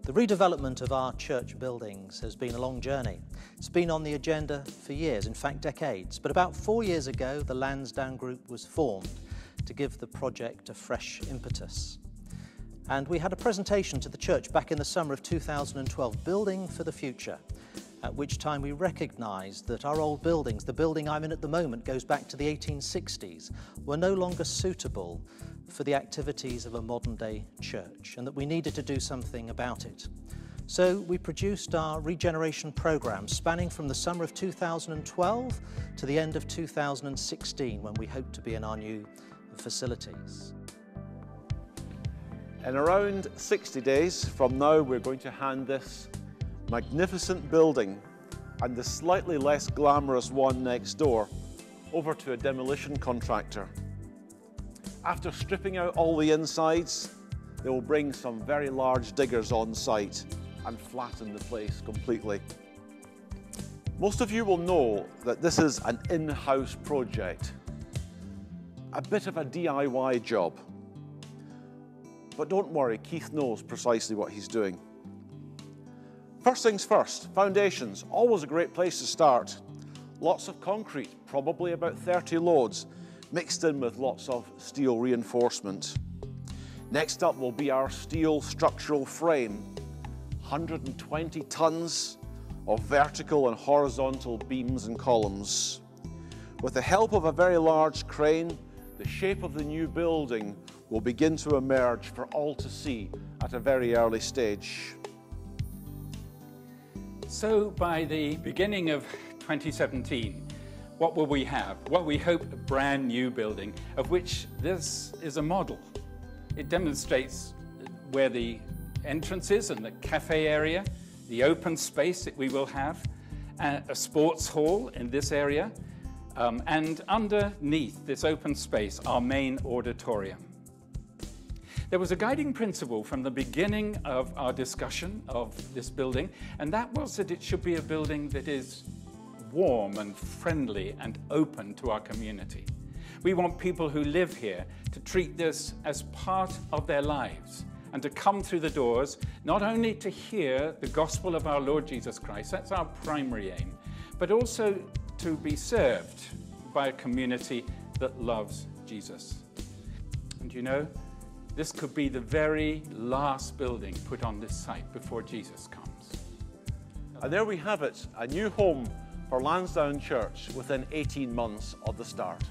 The redevelopment of our church buildings has been a long journey. It's been on the agenda for years, in fact decades, but about 4 years ago the Lansdowne Group was formed to give the project a fresh impetus. And we had a presentation to the church back in the summer of 2012, Building for the Future, at which time we recognised that our old buildings, the building I'm in at the moment goes back to the 1860s, were no longer suitable for the activities of a modern-day church, and that we needed to do something about it. So we produced our Regeneration programme, spanning from the summer of 2012 to the end of 2016, when we hope to be in our new facilities. In around 60 days from now, we're going to hand this magnificent building and the slightly less glamorous one next door over to a demolition contractor. After stripping out all the insides, they will bring some very large diggers on site and flatten the place completely. Most of you will know that this is an in-house project, a bit of a DIY job. But don't worry, Keith knows precisely what he's doing. First things first, foundations, always a great place to start. Lots of concrete, probably about 30 loads, mixed in with lots of steel reinforcement. Next up will be our steel structural frame, 120 tons of vertical and horizontal beams and columns. With the help of a very large crane, the shape of the new building will begin to emerge for all to see at a very early stage. So by the beginning of 2017, what will we have? Well, we hope a brand new building, of which this is a model. It demonstrates where the entrance is and the cafe area, the open space that we will have, a sports hall in this area, and underneath this open space, our main auditorium. There was a guiding principle from the beginning of our discussion of this building, and that was that it should be a building that is warm and friendly and open to our community. We want people who live here to treat this as part of their lives and to come through the doors, not only to hear the gospel of our Lord Jesus Christ, that's our primary aim, but also to be served by a community that loves Jesus. And you know, this could be the very last building put on this site before Jesus comes. And there we have it, a new home for Lansdowne Church within 18 months of the start.